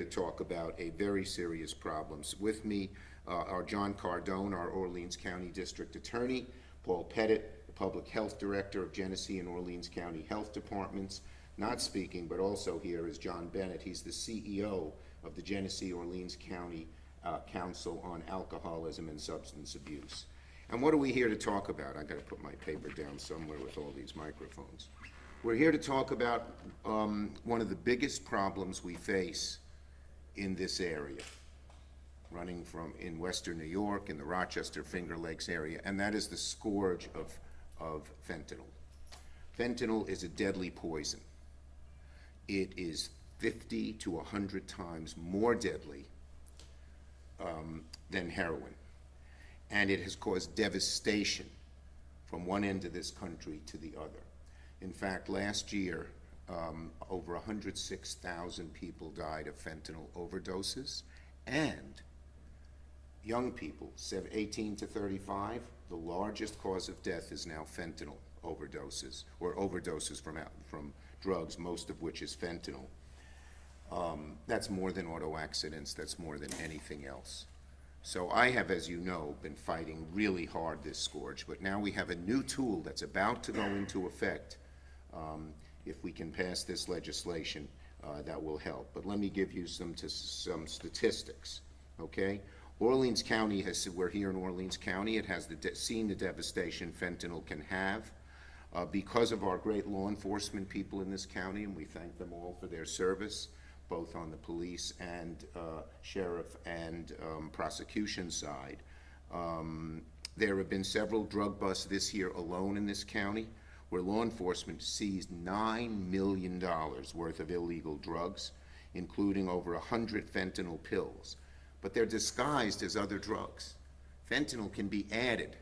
to talk about a very serious problem. With me are John Cardone, our Orleans County District Attorney, Paul Pettit, the Public Health Director of Genesee and Orleans County Health Departments. Not speaking, but also here is John Bennett. He's the CEO of the Genesee-Orleans County Council on Alcoholism and Substance Abuse. And what are we here to talk about? I got to put my paper down somewhere with all these microphones. We're here to talk about one of the biggest problems we face in this area, running from in Western New York, in the Rochester Finger Lakes area, and that is the scourge of fentanyl. Fentanyl is a deadly poison. It is 50 to 100 times more deadly than heroin. And it has caused devastation from one end of this country to the other. In fact, last year, over 106,000 people died of fentanyl overdoses, and young people, 18 to 35, the largest cause of death is now fentanyl overdoses, or overdoses from drugs, most of which is fentanyl. That's more than auto accidents, that's more than anything else. So I have, as you know, been fighting really hard this scourge, but now we have a new tool that's about to go into effect. If we can pass this legislation, that will help. But let me give you some statistics, okay? Orleans County we're here in Orleans County, it has seen the devastation fentanyl can have. Because of our great law enforcement people in this county, and we thank them all for their service, both on the police and sheriff and prosecution side. There have been several drug busts this year alone in this county, where law enforcement seized $9 million worth of illegal drugs, including over 100 fentanyl pills. But they're disguised as other drugs. Fentanyl can be added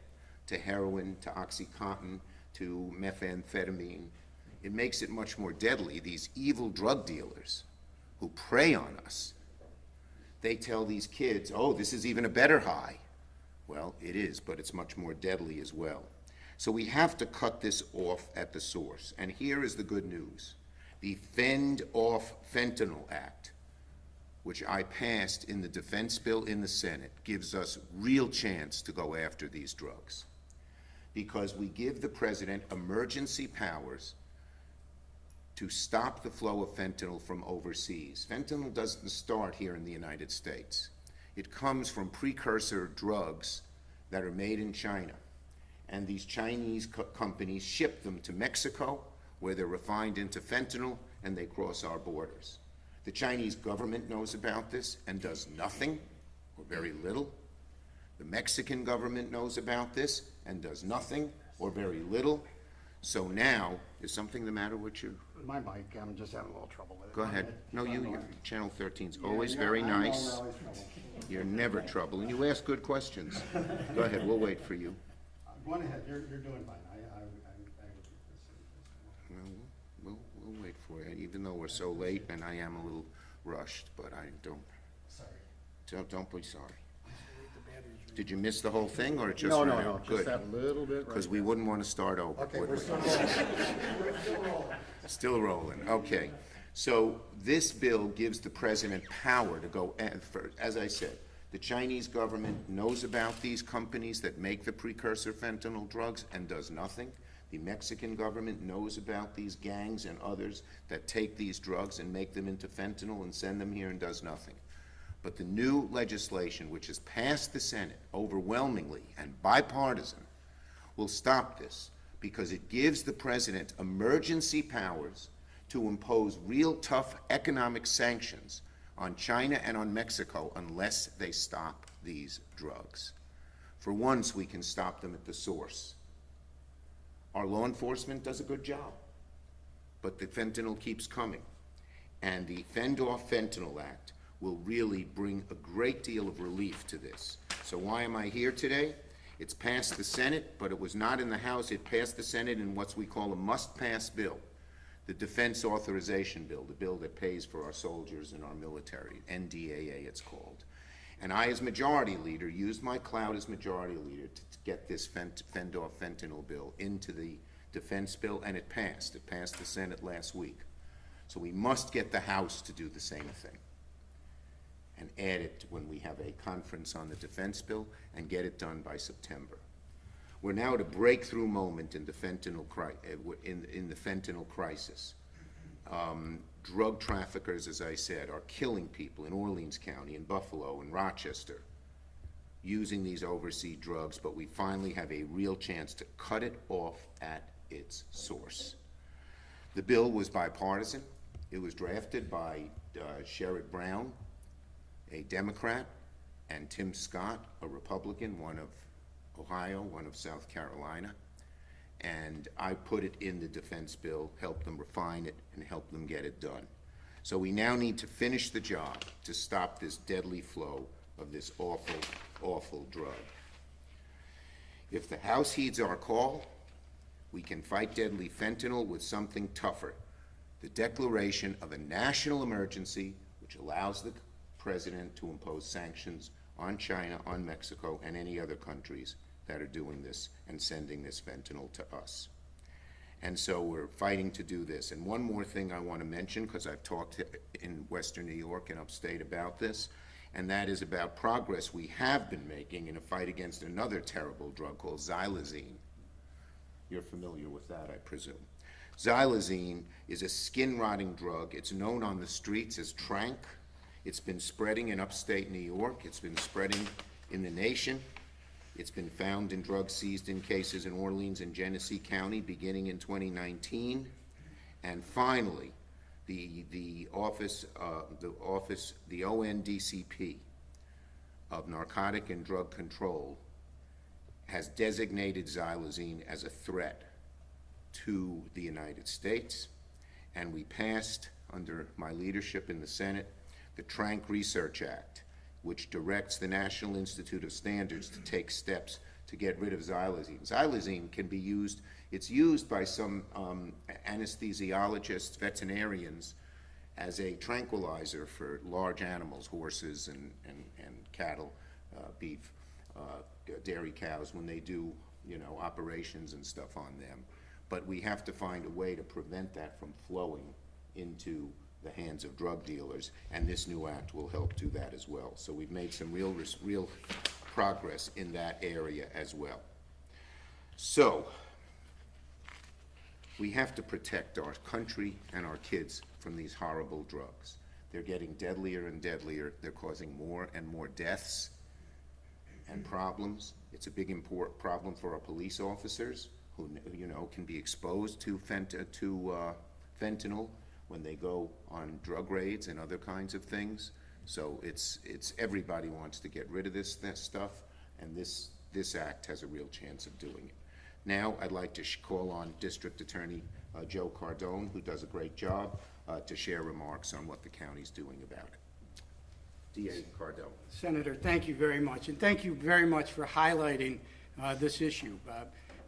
to heroin, to OxyContin, to methamphetamine. It makes it much more deadly. These evil drug dealers who prey on us, they tell these kids, oh, this is even a better high. Well, it is, but it's much more deadly as well. So we have to cut this off at the source. And here is the good news. The Fend Off Fentanyl Act, which I passed in the defense bill in the Senate, gives us real chance to go after these drugs, because we give the president emergency powers to stop the flow of fentanyl from overseas. Fentanyl doesn't start here in the United States. It comes from precursor drugs that are made in China. And these Chinese companies ship them to Mexico, where they're refined into fentanyl, and they cross our borders. The Chinese government knows about this and does nothing, or very little. The Mexican government knows about this and does nothing, or very little. So now, is something the matter with you? My mic, I'm just having a little trouble with it. Go ahead. No, you, Channel 13's always very nice. Always trouble. You're never trouble, and you ask good questions. Go ahead, we'll wait for you. Go on ahead, you're doing fine. I would Well, we'll wait for you, even though we're so late, and I am a little rushed, but I don't be sorry. Did you miss the whole thing, or it just ran out? Just that little bit right Because we wouldn't want to start over, Okay, would we're we? still rolling. Still rolling, okay. So this bill gives the president power to go, as I said, the Chinese government knows about these companies that make the precursor fentanyl drugs and does nothing. The Mexican government knows about these gangs and others that take these drugs and make them into fentanyl and send them here and does nothing. But the new legislation, which has passed the Senate overwhelmingly and bipartisan, will stop this, because it gives the president emergency powers to impose real tough economic sanctions on China and on Mexico unless they stop these drugs. For once, we can stop them at the source. Our law enforcement does a good job, but the fentanyl keeps coming. And the Fend Off Fentanyl Act will really bring a great deal of relief to this. So why am I here today? It's passed the Senate, but it was not in the House. It passed the Senate in what we call a must-pass bill, the Defense Authorization Bill, the bill that pays for our soldiers and our military, NDAA it's called. And I, as majority leader, used my clout as majority leader to get this Fend Off Fentanyl bill into the defense bill, and it passed. It passed the Senate last week. So we must get the House to do the same thing. and add it when we have a conference on the defense bill and get it done by September. We're now at a breakthrough moment in the fentanyl, in the fentanyl crisis. Drug traffickers, as I said, are killing people in Orleans County, in Buffalo, in Rochester, using these overseas drugs, but we finally have a real chance to cut it off at its source. The bill was bipartisan. It was drafted by Sherrod Brown, a Democrat, and Tim Scott, a Republican, one of Ohio, one of South Carolina. And I put it in the defense bill, helped them refine it, and helped them get it done. So we now need to finish the job to stop this deadly flow of this awful, awful drug. If the House heeds our call, we can fight deadly fentanyl with something tougher: the declaration of a national emergency, which allows the president to impose sanctions on China, on Mexico, and any other countries that are doing this and sending this fentanyl to us. And so we're fighting to do this. And one more thing I want to mention, because I've talked in Western New York and upstate about this, and that is about progress we have been making in a fight against another terrible drug called xylazine. You're familiar with that, I presume. Xylazine is a skin-rotting drug. It's known on the streets as Trank. It's been spreading in upstate New York. It's been spreading in the nation. It's been found in drugs seized in cases in Orleans and Genesee County beginning in 2019. And finally, the ONDCP of Narcotic and Drug Control has designated xylazine as a threat to the United States. And we passed, under my leadership in the Senate, the Trank Research Act, which directs the National Institute of Standards to take steps to get rid of xylazine. Xylazine can be used, it's used by some anesthesiologists, veterinarians, as a tranquilizer for large animals, horses and cattle, beef, dairy cows, when they do, operations and stuff on them. But we have to find a way to prevent that from flowing into the hands of drug dealers, and this new act will help do that as well. So we've made some real progress in that area as well. So we have to protect our country and our kids from these horrible drugs. They're getting deadlier and deadlier. They're causing more and more deaths and problems. It's a big problem for our police officers who can be exposed to fentanyl when they go on drug raids and other kinds of things. So it's everybody wants to get rid of this stuff, and this act has a real chance of doing it. Now I'd like to call on District Attorney Joe Cardone, who does a great job, to share remarks on what the county's doing about it. DA Cardone. Senator, thank you very much, and thank you very much for highlighting this issue.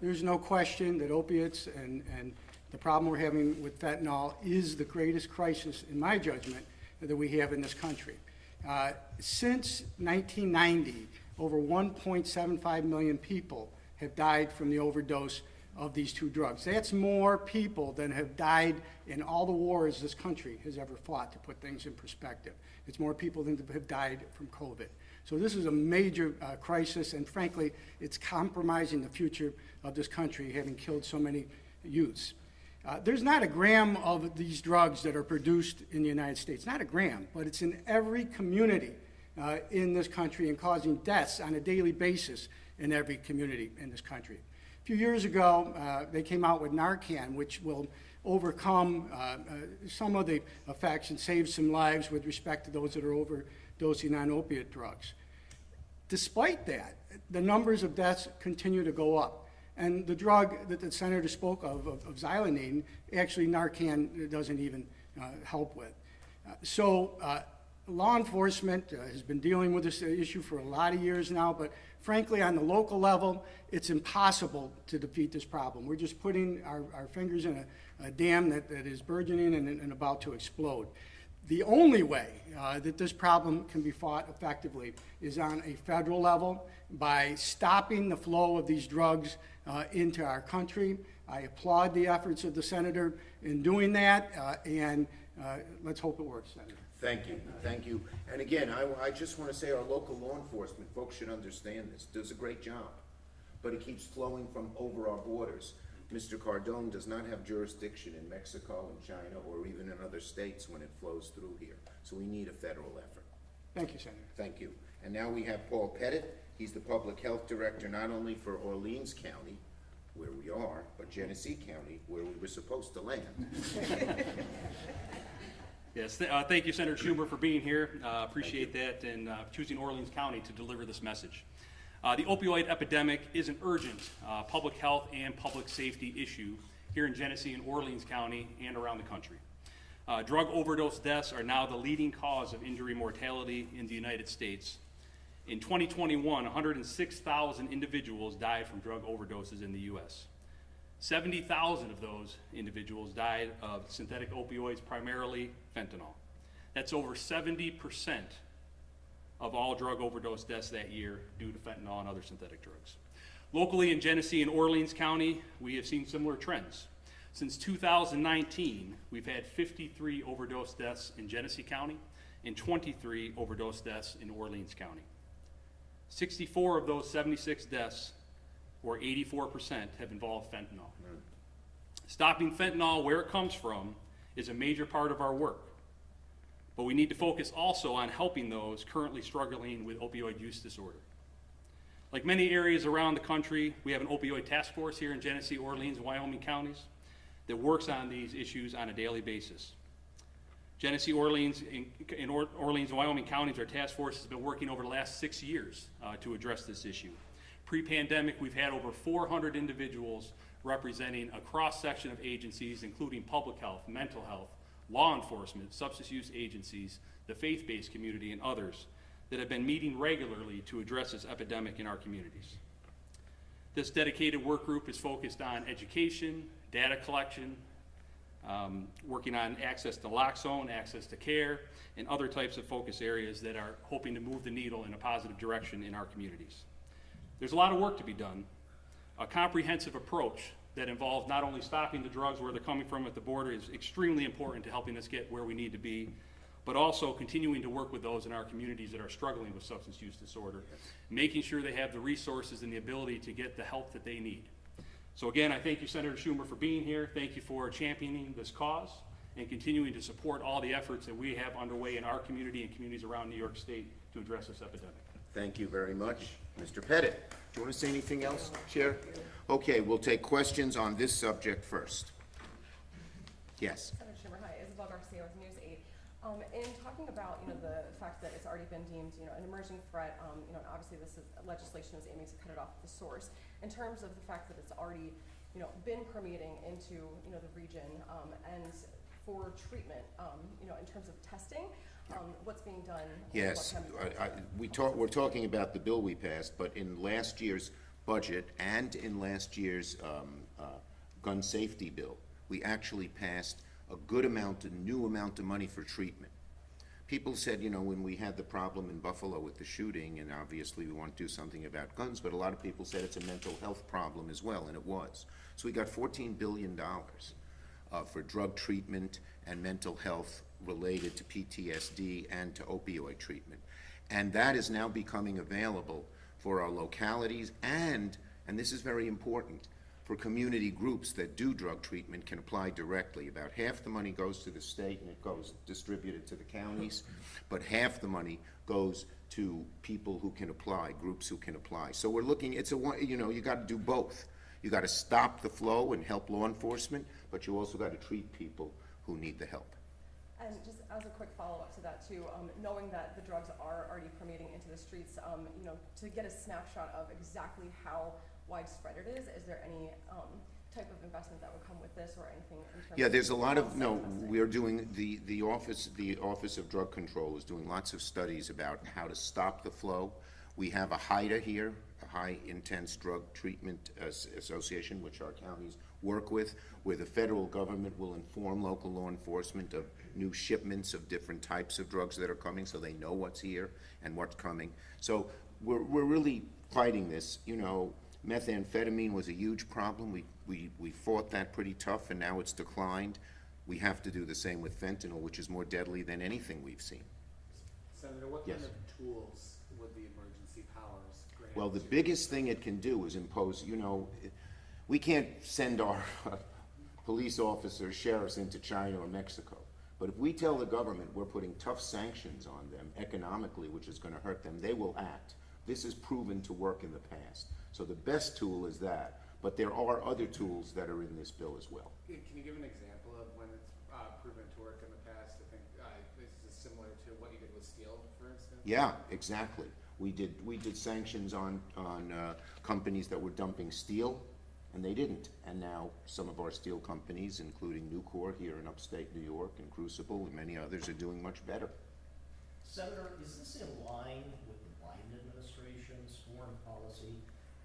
There's no question that opiates and the problem we're having with fentanyl is the greatest crisis, in my judgment, that we have in this country. Since 1990, over 1.75 million people have died from the overdose of these two drugs. That's more people than have died in all the wars this country has ever fought, to put things in perspective. It's more people than have died from COVID. So this is a major crisis, and frankly, it's compromising the future of this country, having killed so many youths. There's not a gram of these drugs that are produced in the United States, not a gram, but it's in every community in this country and causing deaths on a daily basis in every community in this country. A few years ago, they came out with Narcan, which will overcome some of the effects and save some lives with respect to those that are overdosing on opiate drugs. Despite that, the numbers of deaths continue to go up. And the drug that the senator spoke of xylazine, actually Narcan doesn't even help with. So law enforcement has been dealing with this issue for a lot of years now, but frankly, on the local level, it's impossible to defeat this problem. We're just putting our fingers in a dam that is burgeoning and about to explode. The only way that this problem can be fought effectively is on a federal level by stopping the flow of these drugs into our country. I applaud the efforts of the senator in doing that, and let's hope it works, Senator. Thank you, thank you. And again, I just want to say our local law enforcement folks should understand this, does a great job, but it keeps flowing from over our borders. Mr. Cardone does not have jurisdiction in Mexico and China or even in other states when it flows through here. So we need a federal effort. Thank you, Senator. Thank you. And now we have Paul Pettit. He's the Public Health Director not only for Orleans County, where we are, but Genesee County, where we were supposed to land. Yes, thank you, Senator Schumer, for being here. Appreciate that, and choosing Orleans County to deliver this message. The opioid epidemic is an urgent public health and public safety issue here in Genesee and Orleans County and around the country. Drug overdose deaths are now the leading cause of injury mortality in the United States. In 2021, 106,000 individuals died from drug overdoses in the U.S. 70,000 of those individuals died of synthetic opioids, primarily fentanyl. That's over 70% of all drug overdose deaths that year due to fentanyl and other synthetic drugs. Locally in Genesee and Orleans County, we have seen similar trends. Since 2019, we've had 53 overdose deaths in Genesee County and 23 overdose deaths in Orleans County. 64 of those 76 deaths, or 84%, have involved fentanyl. Stopping fentanyl where it comes from is a major part of our work, but we need to focus also on helping those currently struggling with opioid use disorder. Like many areas around the country, we have an opioid task force here in Genesee, Orleans, and Wyoming counties that works on these issues on a daily basis. Genesee, Orleans, and Orleans and Wyoming counties, our task force has been working over the last 6 years to address this issue. Pre-pandemic, we've had over 400 individuals representing a cross-section of agencies, including public health, mental health, law enforcement, substance use agencies, the faith-based community, and others that have been meeting regularly to address this epidemic in our communities. This dedicated work group is focused on education, data collection, working on access to naloxone, access to care, and other types of focus areas that are hoping to move the needle in a positive direction in our communities. There's a lot of work to be done. A comprehensive approach that involves not only stopping the drugs where they're coming from at the border is extremely important to helping us get where we need to be, but also continuing to work with those in our communities that are struggling with substance use disorder, making sure they have the resources and the ability to get the help that they need. So again, I thank you, Senator Schumer, for being here. Thank you for championing this cause and continuing to support all the efforts that we have underway in our community and communities around New York State to address this epidemic. Thank you very much. Mr. Pettit, do you want to say anything else, Chair? Okay, we'll take questions on this subject first. Yes. Senator Schumer, hi, Isabel Garcia with News 8. In talking about, the fact that it's already been deemed, an emerging threat, and obviously legislation is aiming to cut it off at the source. In terms of the fact that it's already, been permeating into, the region, and for treatment, in terms of testing, what's being done? Yes, what we're talking about the bill we passed, but in last year's budget and in last year's gun safety bill, we actually passed a good amount, a new amount of money for treatment. People said, when we had the problem in Buffalo with the shooting, and obviously we want to do something about guns, but a lot of people said it's a mental health problem as well, and it was. So we got $14 billion for drug treatment and mental health related to PTSD and to opioid treatment. And that is now becoming available for our localities and this is very important, for community groups that do drug treatment can apply directly. About half the money goes to the state and it goes distributed to the counties, but half the money goes to people who can apply, groups who can apply. So we're looking, you got to do both. You got to stop the flow and help law enforcement, but you also got to treat people who need the help. And just as a quick follow-up to that too, knowing that the drugs are already permeating into the streets, to get a snapshot of exactly how widespread it is there any type of investment that would come with this or anything in terms Yeah, there's a lot of, testing? we are doing, the Office of Drug Control is doing lots of studies about how to stop the flow. We have a HIDA here, a High Intense Drug Treatment Association, which our counties work with, where the federal government will inform local law enforcement of new shipments of different types of drugs that are coming, so they know what's here and what's coming. So we're really fighting this. Methamphetamine was a huge problem. We fought that pretty tough, and now it's declined. We have to do the same with fentanyl, which is more deadly than anything we've seen. Senator, what Yes. kind of tools would the emergency powers grant? Well, the to- biggest thing it can do is impose, we can't send our police officers, sheriffs into China or Mexico. But if we tell the government we're putting tough sanctions on them economically, which is gonna hurt them, they will act. This has proven to work in the past. So the best tool is that, but there are other tools that are in this bill as well. Can you give an example of when it's proven to work in the past? I think this is similar to what you did with steel, for instance. Yeah, exactly. We did sanctions on companies that were dumping steel, and they didn't. And now some of our steel companies, including Nucor here in upstate New York, and Crucible, and many others, are doing much better. Senator, is this in line with the Biden administration's foreign policy?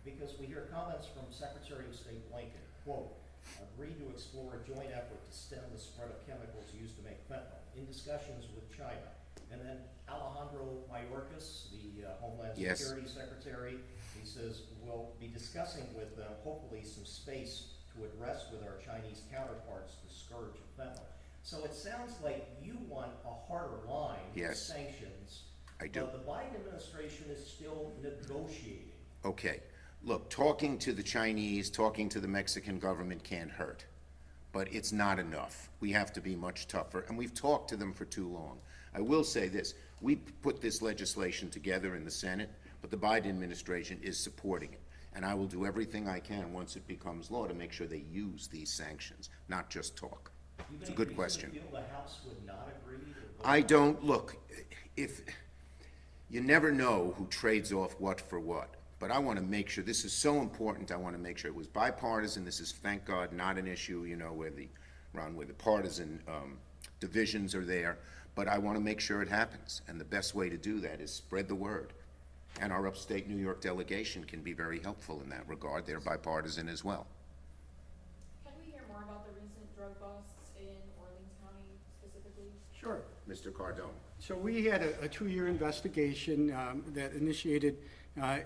Because we hear comments from Secretary of State Blinken, quote, agreed to explore a joint effort to stem the spread of chemicals used to make fentanyl in discussions with China. And then Alejandro Mayorkas, the Homeland Yes. Security Secretary, he says, we'll be discussing with them hopefully some space to address with our Chinese counterparts the scourge of fentanyl. So it sounds like you want a harder line with Yes. sanctions. I do. But the Biden administration is still negotiating. Okay, look, talking to the Chinese, talking to the Mexican government can't hurt, but it's not enough. We have to be much tougher, and we've talked to them for too long. I will say this, we put this legislation together in the Senate, but the Biden administration is supporting it. And I will do everything I can once it becomes law to make sure they use these sanctions, not just talk. You It's a have good any reason question. to feel the House would not agree to vote? I don't, look, if, you never know who trades off what for what, but I want to make sure, this is so important, I want to make sure it was bipartisan. This is, thank God, not an issue, where the partisan divisions are there, but I want to make sure it happens, and the best way to do that is spread the word. And our upstate New York delegation can be very helpful in that regard. They're bipartisan as well. Can we hear more about the recent drug busts in Orleans County specifically? Sure. Mr. Cardone. So we had a two-year investigation that initiated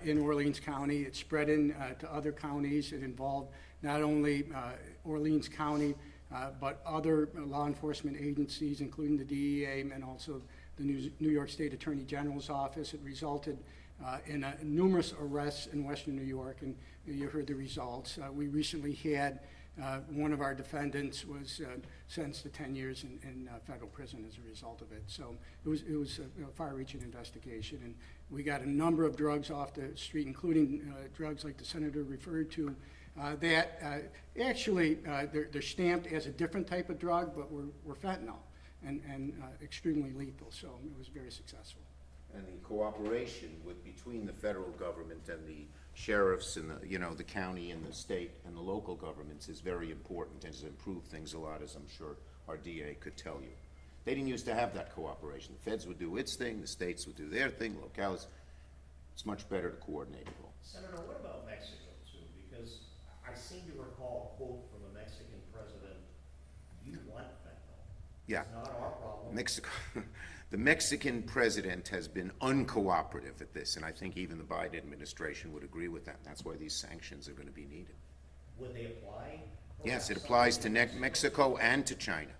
in Orleans County. It spread to other counties. It involved not only Orleans County, but other law enforcement agencies, including the DEA and also the New York State Attorney General's office. It resulted in numerous arrests in Western New York, and you heard the results. We recently had one of our defendants was sentenced to 10 years in federal prison as a result of it. So it was a far-reaching investigation, and we got a number of drugs off the street, including drugs like the senator referred to, that actually they're stamped as a different type of drug, but were fentanyl and extremely lethal. So it was very successful. And the cooperation between the federal government and the sheriffs and the county and the state and the local governments is very important and has improved things a lot, as I'm sure our DA could tell you. They didn't used to have that cooperation. The feds would do its thing, the states would do their thing, locales. It's much better to coordinate it all. Senator, what about Mexico too? Because I seem to recall a quote from the Mexican president, you want fentanyl. Yeah. It's not our problem. Mexico, the Mexican president has been uncooperative at this, and I think even the Biden administration would agree with that. That's why these sanctions are going to be needed. Would they apply? Yes, it applies to Mexico and to China,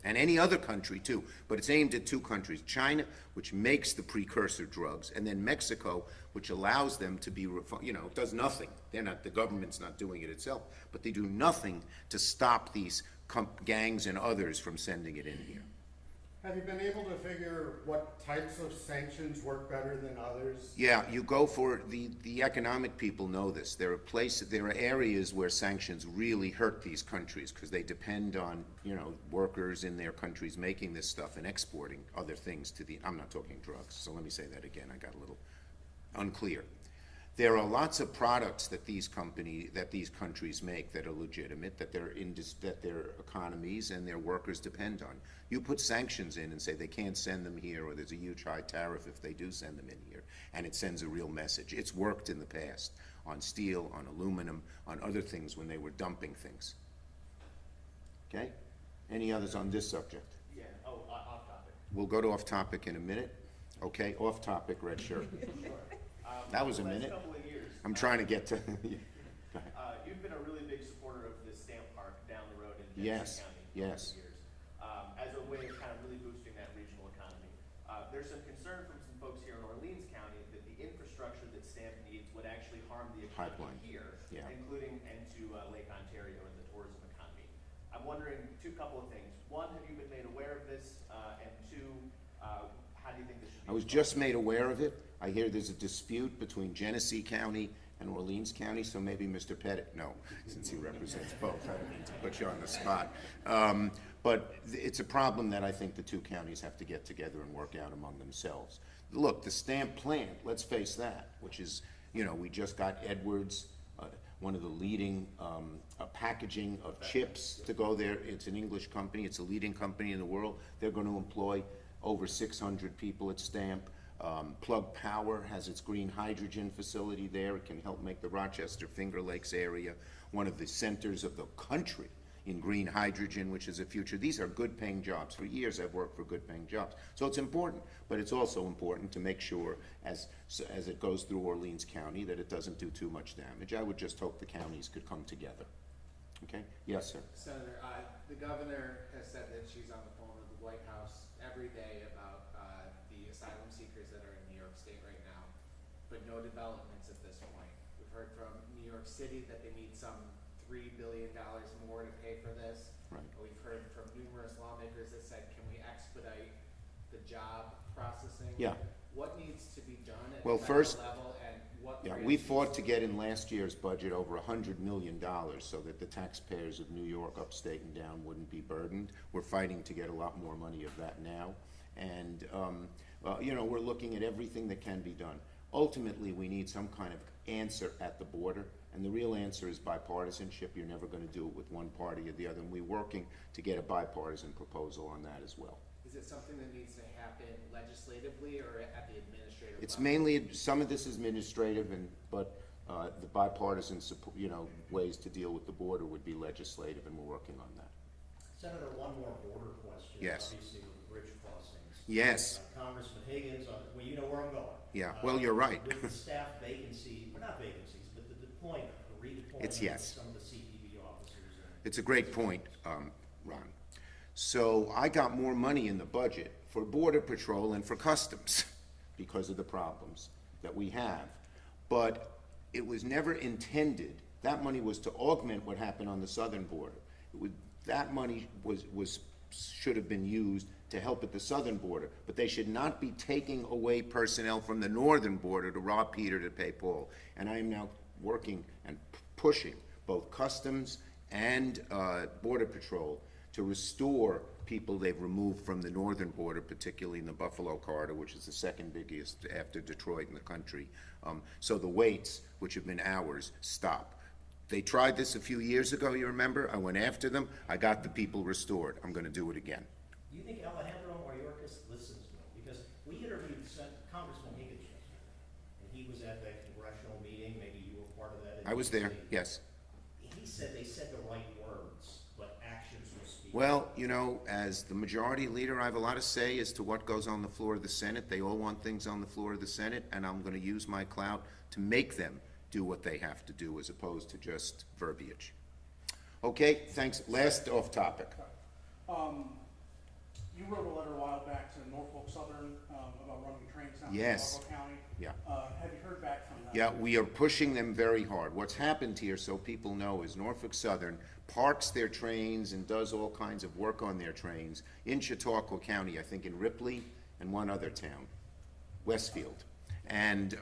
and any other country too, but it's aimed at two countries. China, which makes the precursor drugs, and then Mexico, which allows them to be, does nothing. The government's not doing it itself, but they do nothing to stop these gangs and others from sending it in here. Have you been able to figure what types of sanctions work better than others? Yeah, you go for the economic people know this. There are areas where sanctions really hurt these countries because they depend on, workers in their countries making this stuff and exporting other things to I'm not talking drugs, so let me say that again. I got a little unclear. There are lots of products that these countries make that are legitimate, that their economies and their workers depend on. You put sanctions in and say they can't send them here, or there's a huge high tariff if they do send them in here, and it sends a real message. It's worked in the past on steel, on aluminum, on other things when they were dumping things. Okay? Any others on this subject? Yeah, off topic. We'll go to off topic in a minute. Okay, off topic, red shirt. That was a minute. Last couple of years, I'm trying to get to. you've been a really big supporter of the stamp park down the road in Yes, Genesee County. yes. For years. there's some concern from some folks here in Orleans County that the infrastructure that Stamp needs would actually harm the economy Pipeline. here, Yeah. including into Lake Ontario and the tourism economy. I'm wondering couple of things. One, have you been made aware of this? And two, how do you think this should be? I was just made aware of it. I hear there's a dispute between Genesee County and Orleans County, so maybe Mr. Pettit, no, since he represents both, I don't mean to put you on the spot. But it's a problem that I think the two counties have to get together and work out among themselves. Look, the Stamp plant, let's face that, which is, you know, we just got Edwards, one of the leading packaging of chips to go there. It's an English company. It's a leading company in the world. They're going to employ over 600 people at Stamp. Plug Power has its green hydrogen facility there. It can help make the Rochester Finger Lakes area one of the centers of the country in green hydrogen, which is a future. These are good paying jobs. For years I've worked for good paying jobs. So it's important, but it's also important to make sure as it goes through Orleans County that it doesn't do too much damage. I would just hope the counties could come together. Okay? Yes, sir. Senator, the governor has said that she's on the phone with the White House every day about the asylum seekers that are in New York State right now, but no developments at this point. We've heard from New York City that they need some $3 billion more to pay for this. Right. We've heard from numerous lawmakers that said, can we expedite the job processing? Yeah. What needs to be done at Well, the federal first, level, and what yeah, grants we needs fought to be- get in last year's budget over $100 million so that the taxpayers of New York, upstate and down, wouldn't be burdened. We're fighting to get a lot more money of that now. And, you know, we're looking at everything that can be done. Ultimately, we need some kind of answer at the border, and the real answer is bipartisanship. You're never going to do it with one party or the other, and we're working to get a bipartisan proposal on that as well. Is it something that needs to happen legislatively or at the administrative It's level? mainly, some of this is administrative, but the bipartisan, you know, ways to deal with the border would be legislative, and we're working on that. Senator, one more border question. Yes. Obviously with the bridge crossings. Yes. Congressman Higgins, well, you know where I'm going. Yeah, well, you're right. With the staff vacancy, well, not vacancies, but the deployment, the redeployment It's yes. of some of the CPB officers. It's a great point, Ron. So I got more money in the budget for Border Patrol and for Customs because of the problems that we have. But it was never intended, that money was to augment what happened on the southern border. That money should have been used to help at the southern border, but they should not be taking away personnel from the northern border to rob Peter to pay Paul. And I am now working and pushing both Customs and Border Patrol to restore people they've removed from the northern border, particularly in the Buffalo corridor, which is the second biggest after Detroit in the country. So the waits, which have been hours, stop. They tried this a few years ago, you remember? I went after them. I got the people restored. I'm going to do it again. Do you think Alejandro Mayorkas listens to him? Because we interviewed Congressman Higgins yesterday, and he was at that congressional meeting, maybe you were part of that. I was there, yes. He said they said the right words, but actions will speak. Well, you know, as the majority leader, I have a lot to say as to what goes on the floor of the Senate. They all want things on the floor of the Senate, and I'm going to use my clout to make them do what they have to do as opposed to just verbiage. Okay, thanks. Last off topic. You wrote a letter a while back to Norfolk Southern about running trains down to Yes. Buffalo County. Yeah. Have you heard back from them? Yeah, we are pushing them very hard. What's happened here, so people know, is Norfolk Southern parks their trains and does all kinds of work on their trains in Chautauqua County, I think in Ripley and one other town, Westfield. And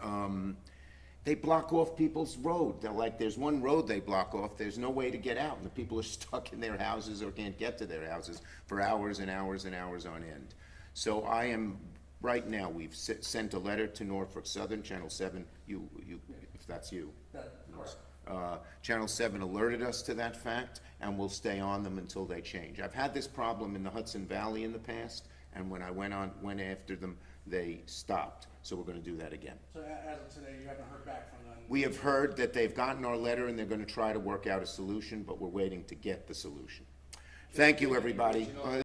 they block off people's road. They're like, there's one road they block off, there's no way to get out, and the people are stuck in their houses or can't get to their houses for hours and hours and hours on end. So I am, right now, we've sent a letter to Norfolk Southern, Channel 7, you, if that's you. Channel 7 alerted us to that fact, and we'll stay on them until they change. I've had this problem in the Hudson Valley in the past, and when I went after them, they stopped. So we're going to do that again. So as of today, you haven't heard back from them? We have heard that they've gotten our letter and they're going to try to work out a solution, but we're waiting to get the solution. Thank you, everybody.